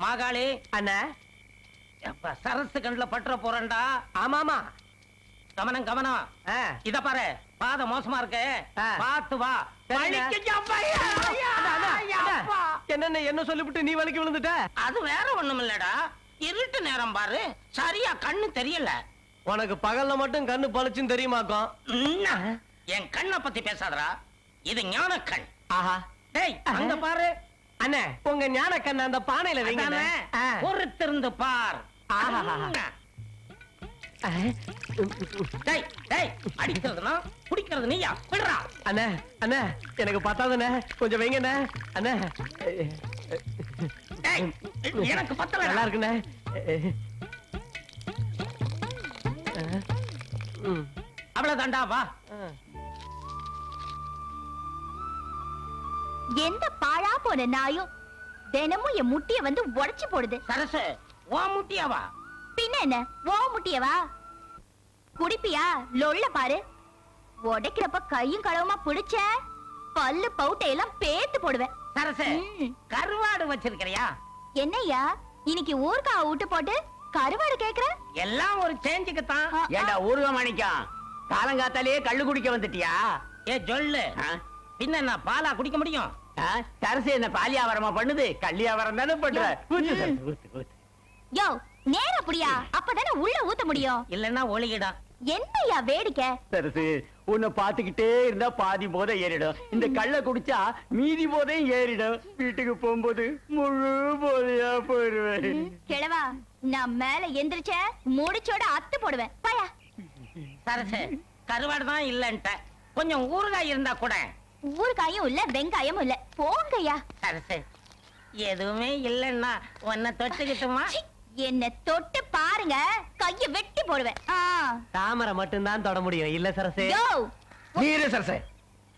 மாகாளி அண்ணா சரசு கண்ணுல பற்ற போறேன்டா. ஆமாமா கவனம் கவனம். இத பாரு, பாத மோசமா இருக்கு, பாத்து வா. என்ன என்ன சொல்லிவிட்டு நீ வலிக்கு விழுந்துட்ட? அது வேற ஒண்ணும் இல்லடா, இருட்டு நேரம் பாரு, சரியா கண்ணு தெரியல. உனக்கு பகல்ல மட்டும் கண்ணு பளிச்சுன்னு தெரியுமாக்கும். என் கண்ணை பத்தி பேசாதடா, இது ஞான கண். ஆஹா டேய் அங்க பாரு. அண்ணே உங்க ஞான கண்ண அந்த பானையில வைங்க. பொறுத்திருந்து பார். டேய் டேய், அடிக்கிறதுனா குடிக்கிறது நீயா? விடுறா. அண்ணே அண்ணே எனக்கு பத்தாதுண்ணே, கொஞ்சம் வைங்கண்ணே. அண்ணே எனக்கு பத்தல. நல்லா இருக்குண்ணே. அவ்வளவுதான்டா, வா. எந்த பாழா போன நாயும் தினமும் என் முட்டிய வந்து உடைச்சு போடுது. சரசு, ஓ முட்டியவா? பின்ன என்ன, ஓ முட்டியவா? குடிப்பியா? லொள்ள பாரு. உடைக்கிறப்ப கையும் களவுமா பிடிச்ச பல்லு பவுட்டையெல்லாம் பேத்து போடுவேன். சரசு, கருவாடு வச்சிருக்கிறியா? என்னய்யா இன்னைக்கு ஊர்கா விட்டு போட்டு கருவாடு கேக்குற? எல்லாம் ஒரு சேஞ்சுக்கு தான். ஏண்டா ஊர்க மாணிக்கம், காலங்காத்தாலே கள்ளு குடிக்க வந்துட்டியா? ஏ சொல்லு, பின்ன என்ன பாலா குடிக்க முடியும்? சரசு என்ன பாலியாவரமா பண்ணுது? கல்யாவரம் தானே பண்ற. யோ நேர புடியா, அப்பதானே உள்ள ஊத்த முடியும். இல்லன்னா ஒளிகிடா. என்னய்யா வேடிக்கை? சரசு, உன்னை பாத்துக்கிட்டே இருந்தா பாதி போதை ஏறிடும். இந்த கள்ள குடிச்சா மீதி போதையும் ஏறிடும். வீட்டுக்கு போகும்போது முழு போதையா போயிருவேன். கிழவா, நான் மேல எந்திரிச்ச முடிச்சோட அத்து போடுவேன். பாயா. சரசு, கருவாடு தான் இல்லன்ட்ட, கொஞ்சம் ஊறுகாய் இருந்தா கூட. ஊறுகாயும் இல்ல வெங்காயமும் இல்ல, போங்கய்யா. சரசு, எதுவுமே இல்லன்னா உன்னை தொட்டுக்கிட்டுமா? என்ன தொட்டு பாருங்க, கைய வெட்டி போடுவேன். தாமரை மட்டும் தான் தொட முடியும், இல்ல சரசே? நீரே சரசே,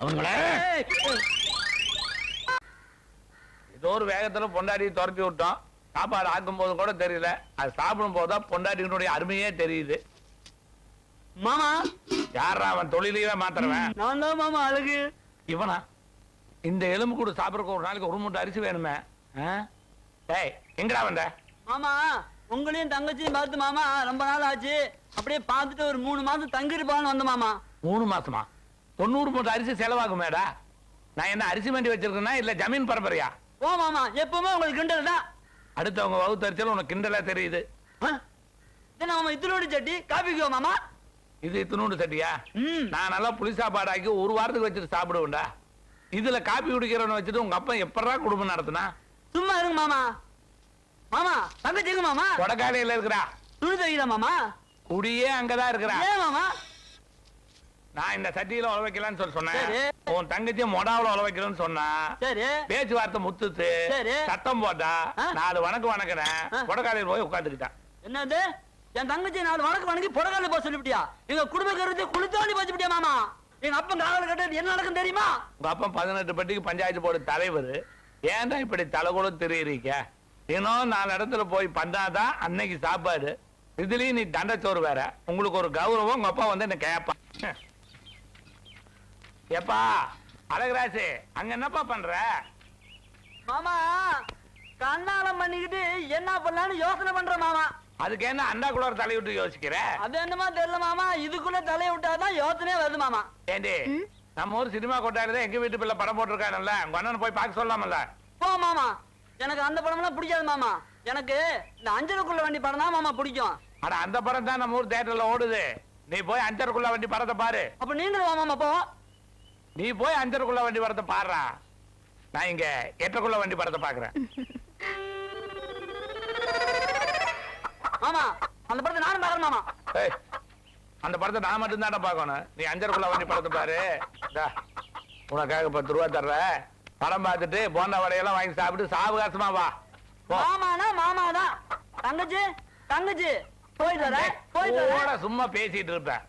அவங்கள ஏதோ ஒரு வேகத்துல பொண்டாடி துரத்தி விட்டோம். சாப்பாடு ஆக்கும் போது கூட தெரியல, அது சாப்பிடும் போதுதான் பொண்டாட்டினுடைய அருமையே தெரியுது. மாமா, யாரா அவன் தொழிலையே மாத்துறவன்? நான் தான் மாமா அழகு. இவனா? இந்த எலும்பு கூட சாப்பிடறதுக்கு ஒரு நாளைக்கு ஒரு மூட்டை அரிசி வேணுமே. டேய் எங்கடா வந்த? மாமா, உங்களையும் தங்கச்சியும் பார்த்து மாமா ரொம்ப நாள் ஆச்சு. அப்படியே பார்த்துட்டு ஒரு 3 மாசம் தங்கிருப்பான்னு வந்த மாமா. 3 மாசமா? 90 மூட்டை அரிசி செலவாகுமேடா. நான் என்ன அரிசி மண்டி வச்சிருக்கேன்னா இல்ல ஜமீன் பரம்பரையா? ஓ மாமா, எப்பவுமே உங்களுக்கு கிண்டல் தான். அடுத்தவங்க வகுத்தரிச்சலும் உனக்கு கிண்டலா தெரியுது. மாமா இத்தனோடு சட்டி காபிக்குவா மாமா? இது இத்தினூண்டு சட்டியா? நான் நல்லா புளி சாப்பாடாக்கி ஒரு வாரத்துக்கு வச்சுட்டு சாப்பிடுவேன்டா. இதுல காப்பி குடிக்கிறவன வச்சுட்டு உங்க அப்பா எப்படா குடும்பம் நடத்தினா? சும்மா இருங்க மாமா. மாமா தங்கச்சிங்க மாமா கொடக்காலையில இருக்கிறா. துணி தைக்கிறா மாமா. குடியே அங்கதான் இருக்கிறா. ஏன் மாமா? நான் இந்த சட்டியில உழ வைக்கலான்னு சொன்னேன். உன் தங்கச்சி மொடாவில உழ வைக்கிறேன்னு சொன்னா. சரி. பேச்சுவார்த்தை முத்துத்து சத்தம் போட்டா 4 வணக்கம் வணக்கிறேன். கொடக்காலையில் போய் உட்காந்துக்கிட்டான். என்னது? என் தங்கச்சி 4 வணக்கம் வணங்கி புடகால போக சொல்லிவிட்டியா? எங்க குடும்ப கருத்து குளித்தாண்டி போச்சுட்டியா மாமா? எங்க அப்பன் காவல கட்ட என்ன நடக்கும் தெரியுமா? உங்க அப்பன் 18 பட்டிக்கு பஞ்சாயத்து போர்டு தலைவர். ஏன்டா இப்படி தலைகுல தெரியுறீங்க? இன்னும் 4 இடத்துல போய் பண்ணாதான் அன்னைக்கு சாப்பாடு. இதுலயும் நீ தண்டச்சோறு வேற. உங்களுக்கு ஒரு கௌரவம். உங்க அப்பா வந்து என்ன கேப்பா? ஏப்பா அழகராசு, அங்க என்னப்பா பண்ற? மாமா கண்ணாலம் பண்ணிக்கிட்டு என்ன பண்ணலான்னு யோசனை பண்ற மாமா. அதுக்கு என்ன அண்டா குளோர தலை விட்டு யோசிக்கிற? அது என்னமா தெரியல மாமா, இதுக்குள்ள தலையை விட்டாதான் யோசனையே வருது மாமா. ஏண்டி, நம்ம ஊர் சினிமா கொட்டாயில எங்க வீட்டு பிள்ளை படம் போட்டிருக்கானல்ல, உங்க அண்ணன் போய் பார்க்க சொல்லலாம்ல? போ மாமா, எனக்கு அந்த படம் எல்லாம் பிடிக்காது மாமா. எனக்கு இந்த அஞ்சலுக்குள்ள வண்டி படம் தான் மாமா பிடிக்கும். ஆனா அந்த படம் தான் நம்ம ஊர் தியேட்டர்ல ஓடுது. நீ போய் அஞ்சருக்குள்ள வண்டி படத்தை பாரு. அப்ப நீங்களும் வா மாமா. போ, நீ போய் அஞ்சருக்குள்ள வண்டி படத்தை பாடுறா. நான் இங்க 8 வண்டி படத்தை பாக்குறேன். மாமா அந்த படத்தை நானும் பாக்குறேன் மாமா. அந்த படத்தை நான் மட்டும் தானே பாக்கணும். நீ அஞ்சருக்குள்ள வண்டி படத்தை பாரு. உனக்காக 10 ரூபா தர்ற. படம் பார்த்துட்டு போண்டா வடையெல்லாம் வாங்கி சாப்பிட்டு சாவகாசமா வா. மாமானா மாமாதான். தங்கச்சி தங்கச்சி போயிட்டு சும்மா பேசிட்டு இருப்பேன்.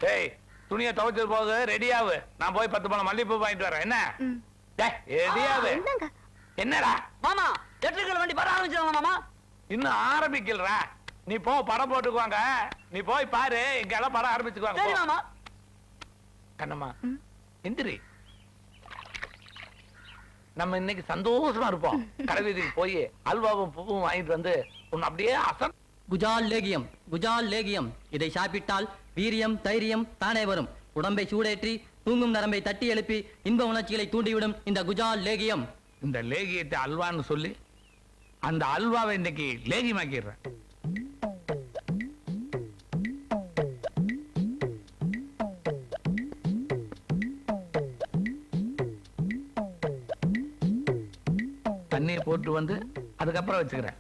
டேய் துணியை துவைச்சது போது ரெடியாவு. நான் போய் 10 பழம் மல்லிப்பூ வாங்கிட்டு வரேன். என்ன ரெடியாவு? என்னடா மாமா 8 வண்டி படம் ஆரம்பிச்சிருவாங்க மாமா. இன்னும் ஆரம்பிக்கல. நீ போ, படம் போட்டுக்குவாங்க. நீ போய் பாரு, இங்க எல்லாம் படம் ஆரம்பிச்சுக்குவாங்க. சரி மாமா. கண்ணம்மா எந்திரி. நம்ம இன்னைக்கு சந்தோஷமா இருப்போம். கடைவீதிக்கு போய் அல்வாவும் பூவும் வாங்கிட்டு வந்து உன்னை அப்படியே குஜால் லேகியம் இதை சாப்பிட்டால் வீரியம் தைரியம் தானே வரும். உடம்பை சூடேற்றி தூங்கும் நரம்பை தட்டி எழுப்பி இன்ப உணர்ச்சிகளை தூண்டிவிடும் இந்த குஜால் லேகியம். இந்த லேகியத்தை அல்வான்னு சொல்லி அந்த அல்வாவை இன்னைக்கு லேகியமாக்கிடுறேன். தண்ணியை போட்டு வந்து அதுக்கப்புறம் வச்சுக்கிறேன்.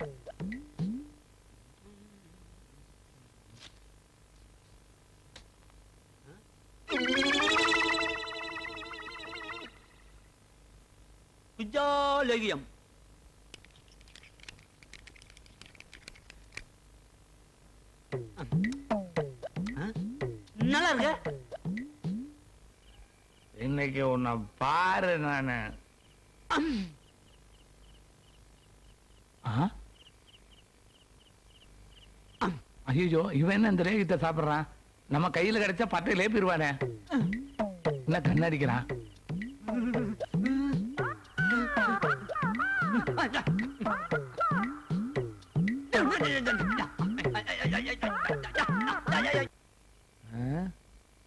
குஜாலேகியம் நல்லா இருக்கு. இன்னைக்கு உன்னை பாரு நானு. ஐயோ, இவன் என்ன இந்த லேகியத்தை சாப்பிடுறான்? நம்ம கையில கிடைச்சா பட்டை லேப்பிடுவானே. என்ன கண்ணடிக்கிறான்?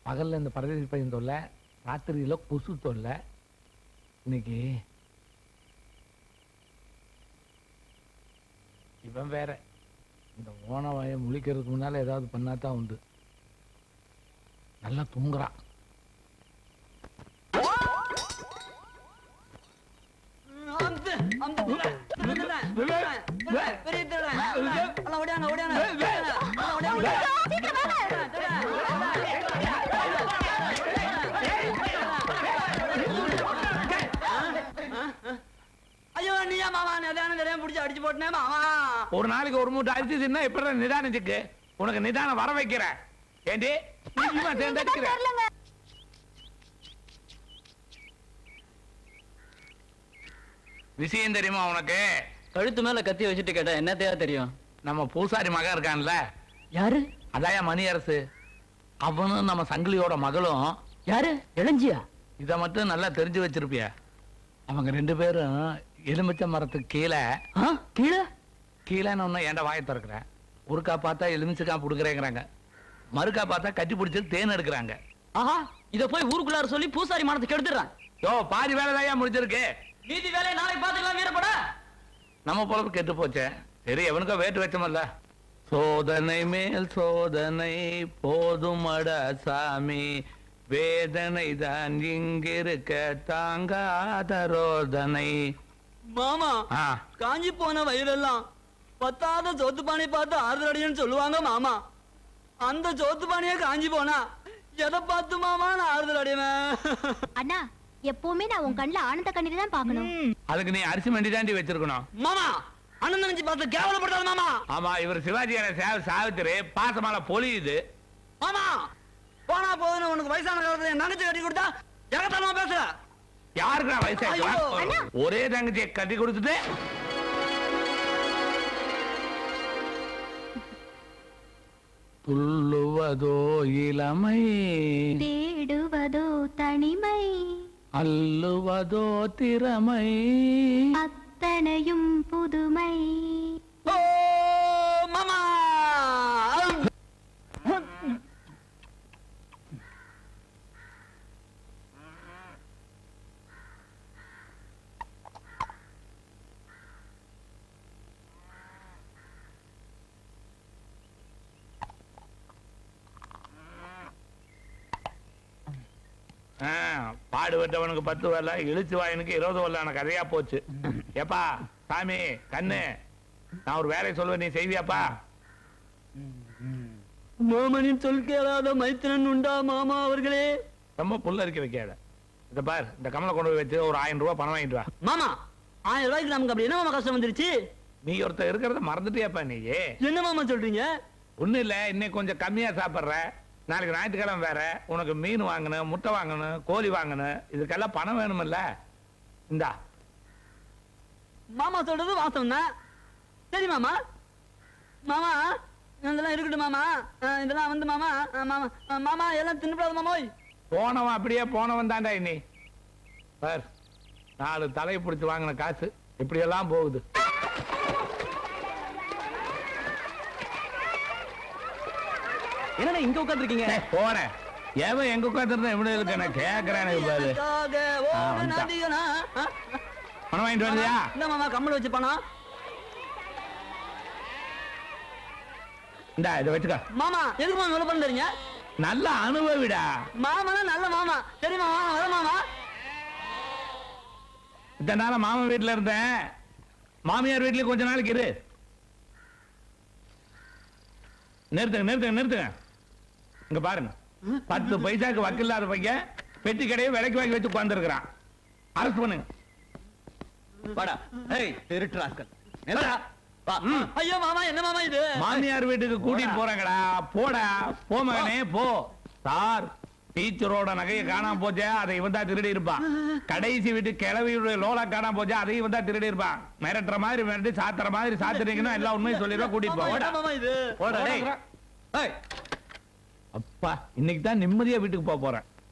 பகல்ல இந்த பரதேசி பையன் தொல்லை, ராத்திரியில கொசு தொல்லை. இன்னைக்கு இவன் வேற இந்த ஓனவாயை முழிக்கிறதுக்கு முன்னால ஏதாவது பண்ணாதான் உண்டு. நல்லா தூங்குறான். ஒரு நாளைக்கு ஒரு மூட்டை அரிசி தின்னா எப்படி நிதானத்துக்கு உனக்கு நிதானம் வர வைக்கிற? ஏண்டி விஷயம் தெரியுமா உனக்கு? கழுத்து மேல கத்தி வச்சுட்டு கேட்டா என்னத்தையா தெரியும்? நம்ம பூசாரி மகன் இருக்கான்ல, யாரு? அதாயா மணி அரசு. அவனும் நம்ம சங்கிலியோட மகளும். யாரு? இளஞ்சியா? இத மட்டும் நல்லா தெரிஞ்சு வச்சிருப்பிய. அவங்க 2 பேரும் எலுமிச்சை மரத்துக்கு கீழே கீழேன்னு ஒண்ணு ஏன்டா வாயை திறக்கிற? ஒருக்கா பார்த்தா எலுமிச்சைக்கா புடுக்குறேங்கிறாங்க, மறுக்கா பார்த்தா கட்டி பிடிச்சி தேன் எடுக்கிறாங்க. ஆஹா, இத போய் ஊருக்குள்ளார சொல்லி பூசாரி மானத்துக்கு எடுத்துறான். யோ, பாதி வேலை தாயா முடிஞ்சிருக்கு. மீதி வேலையை நாளைக்கு பாத்துக்கலாம் வீரப்படா. நம்ம பொழப்பு கெட்டு போச்சே. சரி, எவனுக்கோ வேட்டு வச்சமல்ல. சோதனை மேல் சோதனை போதுமடா சாமி, வேதனை தான் இங்கிருக்க தாங்காத ரோதனை. மாமா, காஞ்சி போன வயிறெல்லாம் பத்தாத சோத்து பானை பார்த்து ஆறுதல் அடையன்னு சொல்லுவாங்க மாமா. அந்த சோத்து பானையே காஞ்சி போனா எதை பார்த்து மாமா நான் ஆறுதல் அடைவேன்? அண்ணா, எப்பவுமே நான் உன் கண்ணுல ஆனந்த கண்ணீர் தான் பாக்கணும். அதுக்கு நீ அரிசி மண்டி தாண்டி வச்சிருக்கணும் மாமா. அண்ணன் நினைச்சு பார்த்து கேவலப்படாத மாமா. ஆமா, இவர் சிவாஜி சாவித்திரி பாசமால பொழியுது மாமா. போனா போதுன்னு உனக்கு வயசான காலத்துல என் தங்கச்சி கட்டி கொடுத்தா எகத்தாலமா பேசுற. யாருக்கு நான் வயசாக ஒரே தங்கச்சியை கட்டி கொடுத்துட்டு துள்ளுவதோ இளமை, தேடுவதோ தனிமை, அல்லுவதோ திறமை, அத்தனையும் புதுமை. ஓ மாமா. பாடுபட்டவனுக்கு 10 வேலை, இழுச்சு வாயனுக்கு 20 வேலை கதையா போச்சு. ஏப்பா சாமி கண்ணு, நான் ஒரு வேலையை சொல்லுவேன், நீ செய்வியாப்பா? மாமனின் சொல் கேளாத மைத்திரன் உண்டா மாமா அவர்களே? ரொம்ப புல்ல இருக்க வைக்காத. இந்த பார், இந்த கமலை கொண்டு போய் வச்சு ஒரு 1000 ரூபாய் பணம் வாங்கிட்டு வா. மாமா, 1000 ரூபாய்க்கு நமக்கு அப்படி என்ன மாமா கஷ்டம் வந்துருச்சு? நீ ஒருத்தர் இருக்கிறத மறந்துட்டியாப்பா? நீ என்ன மாமா சொல்றீங்க? ஒண்ணு இல்ல, இன்னைக்கு கொஞ்சம் கம்மியா சாப்பிடுற, நாளைக்கு ஞாயிற்றுக்கிழமை வேற, உனக்கு மீன் வாங்கணும், முட்டை வாங்கணும், கோழி வாங்கணும், இதுக்கெல்லாம் பணம் வேணுமில்ல. இந்தா. மாமா சொல்றது வாசம் தான். சரி மாமா. மாமா இதெல்லாம் இருக்கட்டும் மாமா. இதெல்லாம் வந்து மாமா மாமா மாமா எல்லாம் தின்னுப்படாது மாமோய். போனவன் அப்படியே போனவன் தாண்டா. இனி பார், 4 தலையை பிடிச்சு வாங்கின காசு இப்படி எல்லாம் போகுது. என்னண்ணே இங்க உட்காந்துருக்கீங்க? போறேன். எவன் எங்க உட்காந்துருந்தா எப்படி இருக்கு நான் கேக்குறேன். பாரு பணம் வாங்கிட்டு வந்தியா? இந்த மாமா கம்மல் வச்சு பணம். இந்தா இதை வச்சுக்க. மாமா எதுக்கு மாமா இவ்வளவு பணம் தரீங்க? நல்ல அனுபவிடா. மாமா நல்ல மாமா. சரி மாமா வர மாமா. இத்தனை நாள மாமா வீட்டுல இருந்தேன். மாமியார் வீட்டுல கொஞ்ச நாளைக்கு இரு. நிறுத்துங்க. இங்க பாருங்க, 10 பைசாக்கு வக்கில்லாத பையன் பெட்டி கடையை விலைக்கு வாங்கி வச்சு உட்கார்ந்துருக்கிறான். அரெஸ்ட் பண்ணுங்க. வாடா. ஏய் திருட்டுறாஸ்கல். ஐயோ மாமா என்ன மாமா இது? மாமியார் வீட்டுக்கு கூட்டிட்டு போறாங்கடா. போடா போ மகனே போ. சார் டீச்சரோட நகையை காணாம போச்சே, அதை இவன் தான் திருடி இருப்பான். கடைசி வீட்டு கிழவியுடைய லோலா காணாம போச்சே, அதை இவன் தான் திருடி இருப்பான். மிரட்டுற மாதிரி மிரட்டி சாத்துற மாதிரி சாத்துறீங்கன்னா எல்லாம் உண்மையை சொல்லிடுவா. கூட்டிட்டு மாமா இது போடா. அப்பா இன்னைக்கு தான் நிம்மதியா வீட்டுக்கு போறேன்.